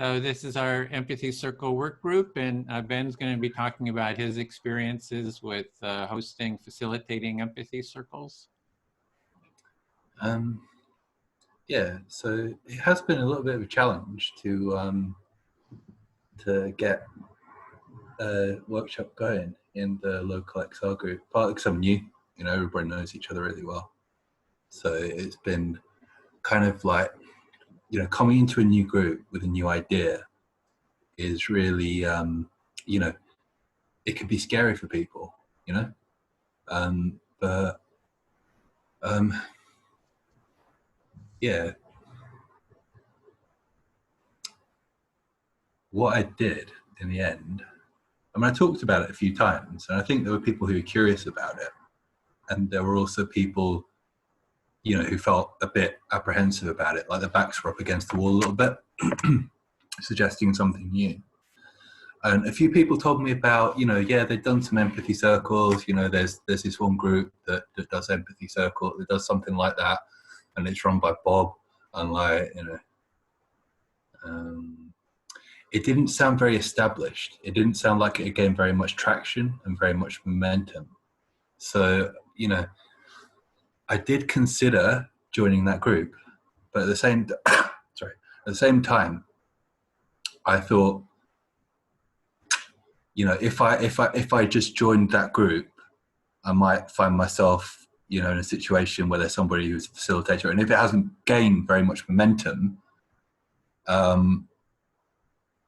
So this is our Empathy Circle work group, and Ben's going to be talking about his experiences with hosting, facilitating empathy circles. Yeah, so it has been a little bit of a challenge to get a workshop going in the local XR group, partly because I'm new, you know, everybody knows each other really well. So it's been kind of like, you know, coming into a new group with a new idea is really, you know, it can be scary for people, you know, yeah, what I did in the end, I mean, I talked about it a few times, and I think there were people who were curious about it, and there were also people, you know, who felt a bit apprehensive about it, like their backs were up against the wall a little bit, suggesting something new. And a few people told me about, you know, yeah, they'd done some empathy circles. You know, there's this one group that does empathy circle, that does something like that, and it's run by Bob. And like, you know, it didn't sound very established. It didn't sound like it gained very much traction and very much momentum. So, you know, I did consider joining that group, but at the same time, I thought, you know, if I just joined that group, I might find myself, you know, in a situation where there's somebody who's a facilitator, and if it hasn't gained very much momentum,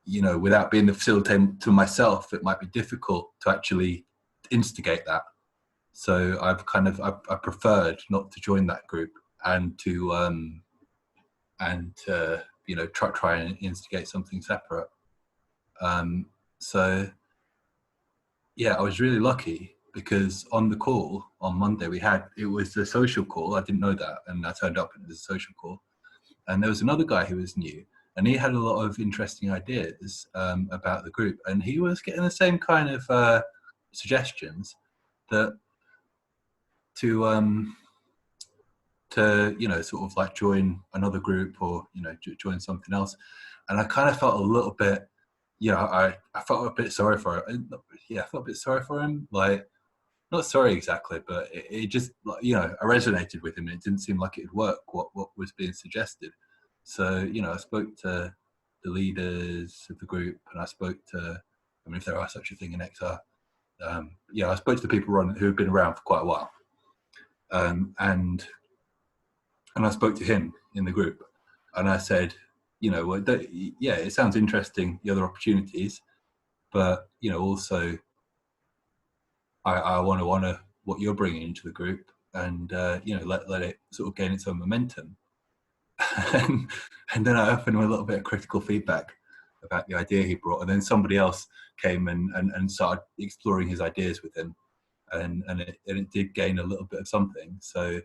you know, without being the facilitator myself, it might be difficult to actually instigate that. So I preferred not to join that group and to you know, try and instigate something separate. So yeah, I was really lucky because on the call on Monday it was a social call. I didn't know that, and I turned up and it was a social call. And there was another guy who was new, and he had a lot of interesting ideas about the group, and he was getting the same kind of suggestions that to you know, sort of like join another group or, you know, join something else. And I kind of felt a little bit, you know, I felt a bit sorry for him. Yeah, I felt a bit sorry for him. Like, not sorry exactly, but it just, you know, I resonated with him. It didn't seem like it'd work, what was being suggested. So, you know, I spoke to the leaders of the group, and I spoke to, I mean, if there are such a thing in XR, yeah, I spoke to the people who have been around for quite a while. And I spoke to him in the group, and I said, you know, well, yeah, it sounds interesting, the other opportunities, but, you know, also I want to honor what you're bringing into the group, and you know, let it sort of gain its own momentum. And then I opened with a little bit of critical feedback about the idea he brought, and then somebody else came and started exploring his ideas with him, and it did gain a little bit of something. So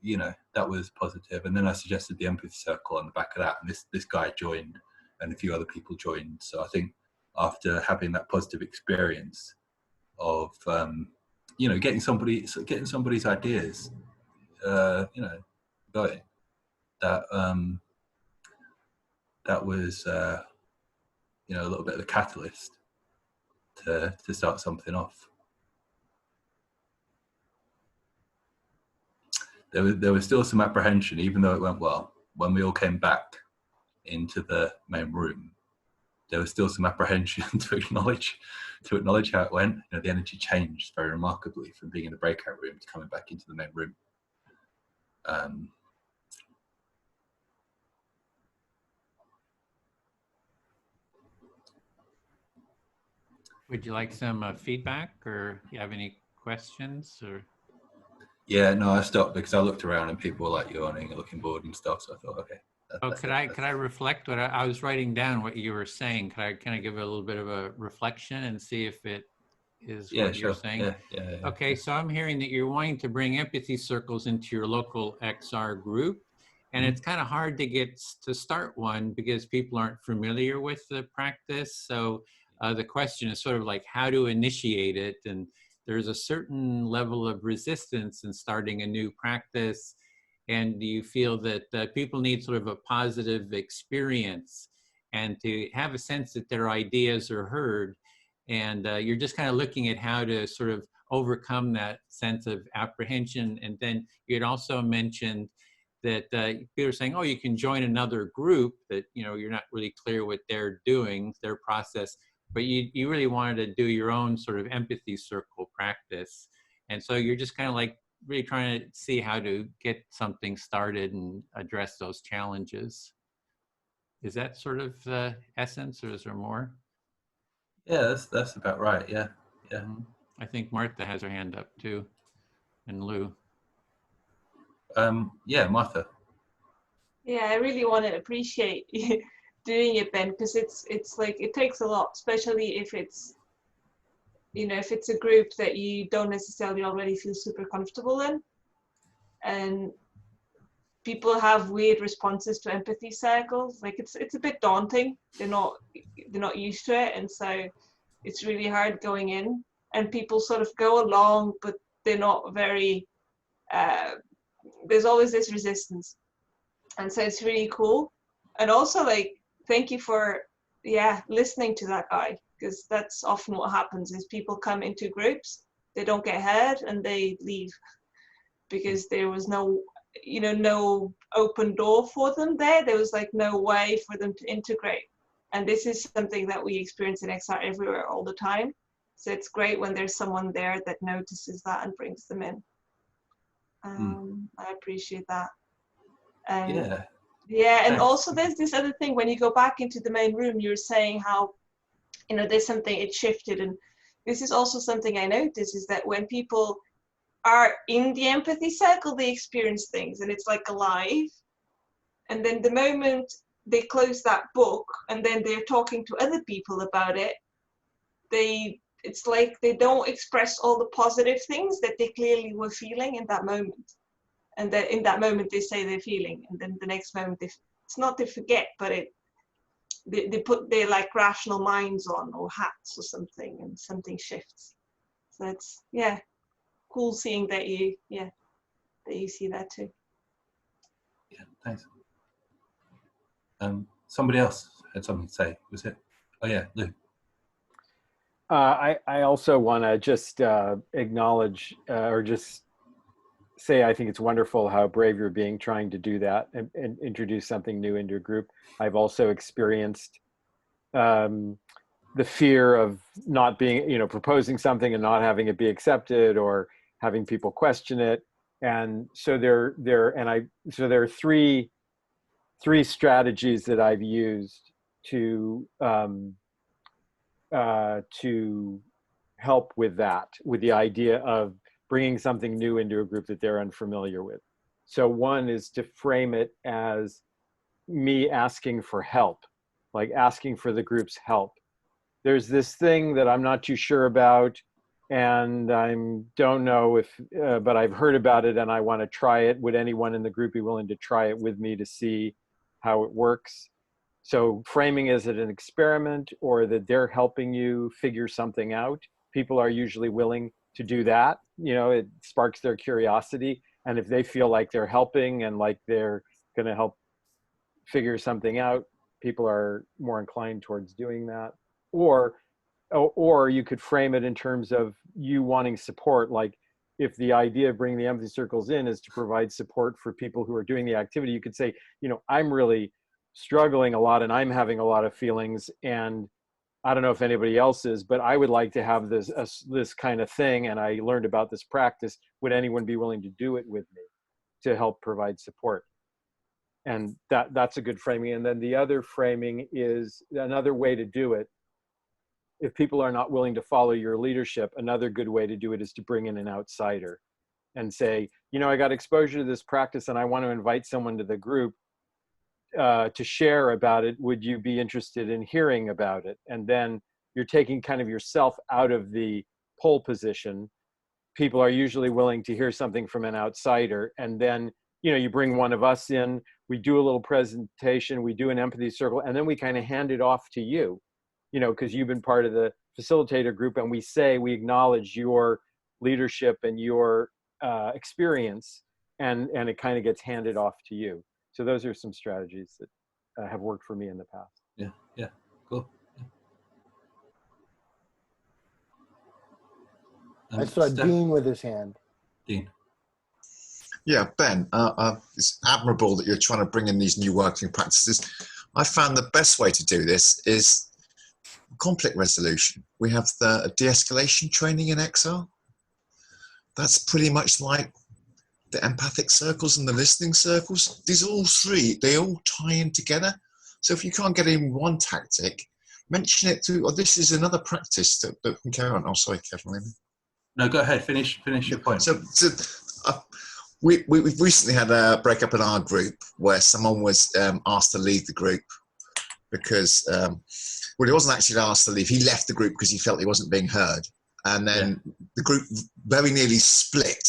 you know, that was positive. And then I suggested the empathy circle on the back of that, and this guy joined, and a few other people joined. So I think after having that positive experience of you know, getting somebody's ideas, you know, going, that that was you know, a little bit of a catalyst to start something off. There was still some apprehension, even though it went well. When we all came back into the main room, there was still some apprehension to acknowledge how it went. You know, the energy changed very remarkably from being in the breakout room to coming back into the main room. Would you like some feedback, or you have any questions? Or yeah, no, I stopped because I looked around and people were like yawning and looking bored and stuff. So I thought, okay. Could I reflect what I was writing down what you were saying? Can I give a little bit of a reflection and see if it is what you're saying? Yeah, okay, so I'm hearing that you're wanting to bring empathy circles into your local XR group, and it's kind of hard to get to start one because people aren't familiar with the practice. So the question is sort of like how to initiate it, and there's a certain level of resistance in starting a new practice. And do you feel that people need sort of a positive experience and to have a sense that their ideas are heard. And you're just kind of looking at how to sort of overcome that sense of apprehension. And then you had also mentioned that people are saying, oh, you can join another group that, you know, you're not really clear what they're doing, their process, but you really wanted to do your own sort of empathy circle practice. And so you're just kind of like really trying to see how to get something started and address those challenges. Is that sort of the essence, or is there more? Yeah, that's about right. Yeah, yeah. I think Martha has her hand up too, and Lou. Yeah, Martha. Yeah, I really want to appreciate you doing it, Ben, because it's like it takes a lot, especially if it's, you know, if it's a group that you don't necessarily already feel super comfortable in, and people have weird responses to empathy circles. Like it's a bit daunting. They're not used to it, and so it's really hard going in. And people sort of go along, but they're not very. There's always this resistance, and so it's really cool. And also, like, thank you for listening to that guy, because that's often what happens is people come into groups, they don't get heard, and they leave because there was no, you know, no open door for them there. There was like no way for them to integrate. And this is something that we experience in XR everywhere all the time. So it's great when there's someone there that notices that and brings them in. I appreciate that. And yeah, and Thanks. also there's this other thing, when you go back into the main room, you're saying how, you know, there's something, it shifted. And this is also something I notice, is that when people are in the empathy circle, they experience things and it's like alive. And then the moment they close that book and then they're talking to other people about it, it's like they don't express all the positive things that they clearly were feeling in that moment. And that in that moment they say they're feeling, and then the next moment it's not they forget, but they put their like rational minds on, or hats or something, and something shifts. So it's cool seeing that you see that too. Yeah, thanks. Somebody else had something to say. Was it? Oh yeah, Lou. I also want to just acknowledge or just say I think it's wonderful how brave you're being trying to do that and introduce something new into a group. I've also experienced the fear of not being, you know, proposing something and not having it be accepted, or having people question it. And so there are three strategies that I've used to help with that, with the idea of bringing something new into a group that they're unfamiliar with. So one is to frame it as me asking for help, like asking for the group's help. There's this thing that I'm not too sure about, and I don't know if, but I've heard about it and I want to try it. Would anyone in the group be willing to try it with me to see how it works? So framing is it an experiment, or that they're helping you figure something out. People are usually willing to do that. You know, it sparks their curiosity. And if they feel like they're helping and like they're going to help figure something out, people are more inclined towards doing that. Or you could frame it in terms of you wanting support. Like, if the idea of bringing the empathy circles in is to provide support for people who are doing the activity, you could say, you know, I'm really struggling a lot and I'm having a lot of feelings, and I don't know if anybody else is, but I would like to have this kind of thing, and I learned about this practice. Would anyone be willing to do it with me to help provide support? And that's a good framing. And then the other framing is another way to do it. If people are not willing to follow your leadership, another good way to do it is to bring in an outsider and say, you know, I got exposure to this practice and I want to invite someone to the group to share about it. Would you be interested in hearing about it? And then you're taking kind of yourself out of the pole position. People are usually willing to hear something from an outsider. And then, you know, you bring one of us in, we do a little presentation, we do an empathy circle, and then we kind of hand it off to you, you know, because you've been part of the facilitator group, and we acknowledge your leadership and your experience, and it kind of gets handed off to you. So those are some strategies that have worked for me in the past. Yeah. Cool. I saw Steph? Dean with his hand. Dean. Yeah, Ben, it's admirable that you're trying to bring in these new working practices. I found the best way to do this is conflict resolution. We have the de-escalation training in XR. That's pretty much like the empathic circles and the listening circles. These are all three, they all tie in together. So if you can't get in one tactic, mention it to, or this is another practice that can carry on. Oh, sorry, Kevin. No, go ahead. Finish your point. We've recently had a breakup in our group where someone was asked to leave the group because, well, he wasn't actually asked to leave. He left the group because he felt he wasn't being heard. And then the group very nearly split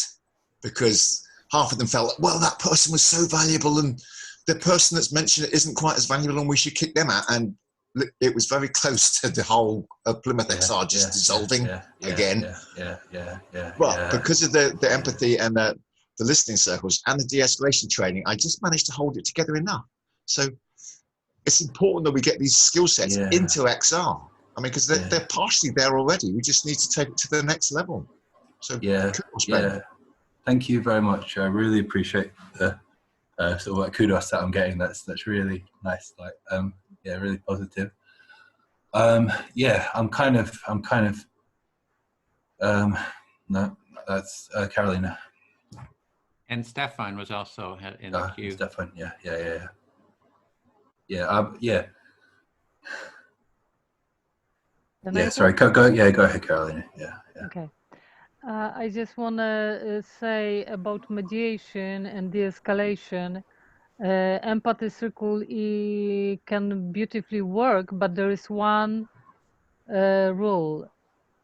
because half of them felt, well, that person was so valuable and the person that's mentioned it isn't quite as valuable and we should kick them out. And it was very close to the whole Plymouth XR just dissolving again. But because of the empathy and the listening circles and the de-escalation training, I just managed to hold it together enough. So it's important that we get these skill sets into XR. I mean, because they're partially there already. We just need to take it to the next level. So thank you very much. I really appreciate the sort of like kudos that I'm getting. That's really nice. Like really positive. I'm kind of no, that's Carolina. And Stefan was also in the queue. Stefan, yeah. Sorry, go ahead, Carolina. Yeah. Okay. I just want to say about mediation and de-escalation. Empathy Circle can beautifully work, but there is one rule.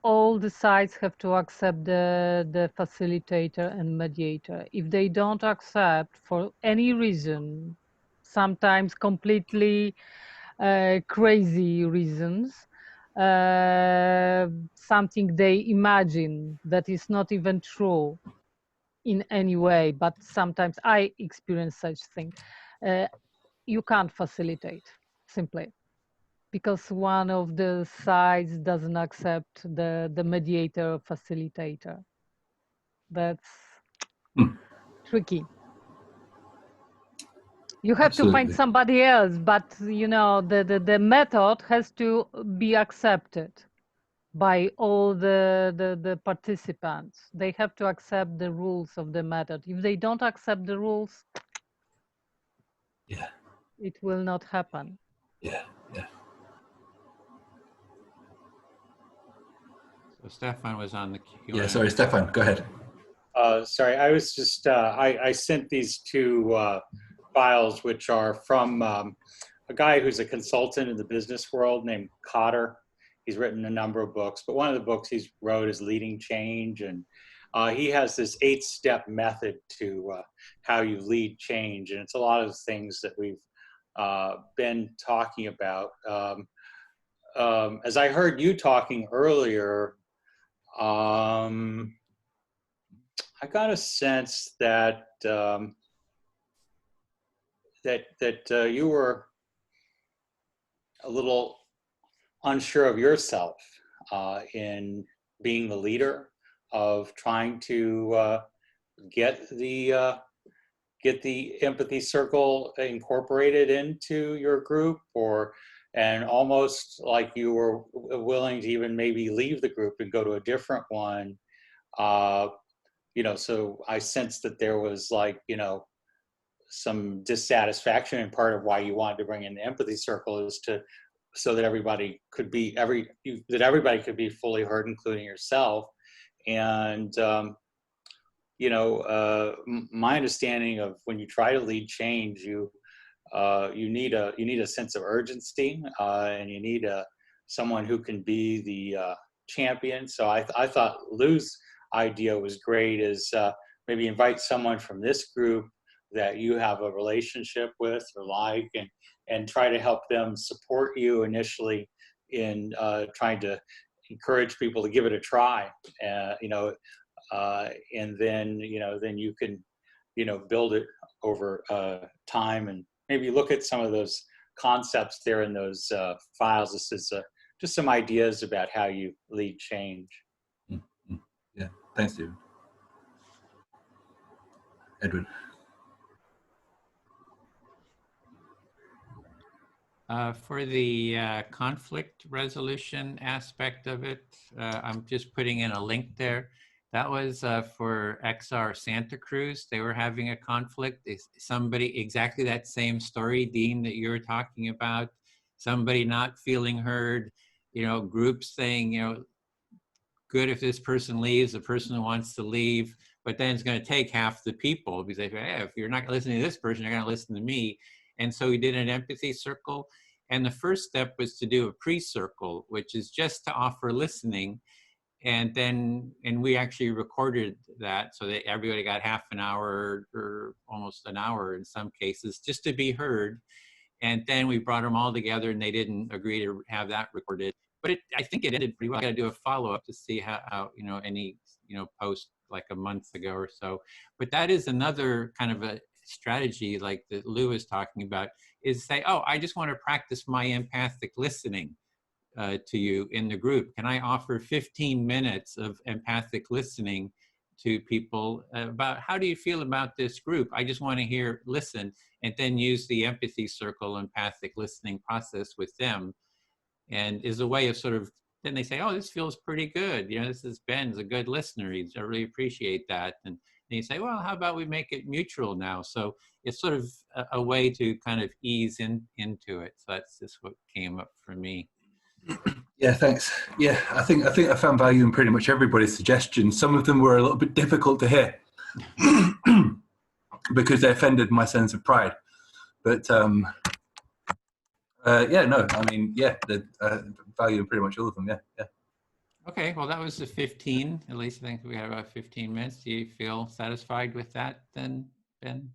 All the sides have to accept the facilitator and mediator. If they don't accept for any reason, sometimes completely crazy reasons, something they imagine that is not even true in any way, but sometimes I experience such thing. You can't facilitate, simply. Because one of the sides doesn't accept the mediator facilitator. That's tricky. You have to find somebody else, but you know the method has to be accepted by all the participants. They have to accept the rules of the method. If they don't accept the rules, it will not happen. So Stefan was on the queue. Yeah, sorry, Stefan, go ahead. Sorry, I was just, I sent these two files, which are from a guy who's a consultant in the business world named Cotter. He's written a number of books, but one of the books he's wrote is Leading Change. And he has this 8-step method to how you lead change. And it's a lot of things that we've been talking about. As I heard you talking earlier, I got a sense that you were a little unsure of yourself in being the leader of trying to get the empathy circle incorporated into your group, and almost like you were willing to even maybe leave the group and go to a different one. So I sensed that there was some dissatisfaction, and part of why you wanted to bring in the empathy circle is so that everybody could be fully heard, including yourself. And my understanding of when you try to lead change, you need a sense of urgency, and you need someone who can be the champion. So I thought Lou's idea was great, is maybe invite someone from this group that you have a relationship with or like, and try to help them support you initially in trying to encourage people to give it a try. And then you can build it over time, and maybe look at some of those concepts there in those files. This is just some ideas about how you lead change. Mm-hmm. Yeah, thanks, Stephen. Edwin. For the conflict resolution aspect of it, I'm just putting in a link there. That was for XR Santa Cruz. They were having a conflict. Somebody, exactly that same story, Dean, that you were talking about. Somebody not feeling heard, you know, groups saying, you know, good if this person leaves, the person who wants to leave, but then it's going to take half the people because they say, hey, if you're not listening to this person, you're going to listen to me. And so we did an empathy circle. And the first step was to do a pre-circle, which is just to offer listening. And we actually recorded that so that everybody got half an hour or almost an hour in some cases, just to be heard. And then we brought them all together and they didn't agree to have that recorded. But I think it ended pretty well. I got to do a follow-up to see how, you know, any, you know, post like a month ago or so. But that is another kind of a strategy like that Lou is talking about, is say, oh, I just want to practice my empathic listening to you in the group. Can I offer 15 minutes of empathic listening to people about how do you feel about this group? I just want to listen, and then use the empathy circle empathic listening process with them. And is a way of sort of, then they say, oh, this feels pretty good. You know, this is Ben's a good listener. I really appreciate that. And you say, well, how about we make it mutual now? So it's sort of a way to kind of ease into it. So that's just what came up for me. Yeah, thanks. Yeah, I think I found value in pretty much everybody's suggestions. Some of them were a little bit difficult to hear because they offended my sense of pride. But yeah, no, I mean, yeah, the value in pretty much all of them. Yeah, yeah. Okay, well, that was the 15. At least I think we had about 15 minutes. Do you feel satisfied with that then, Ben?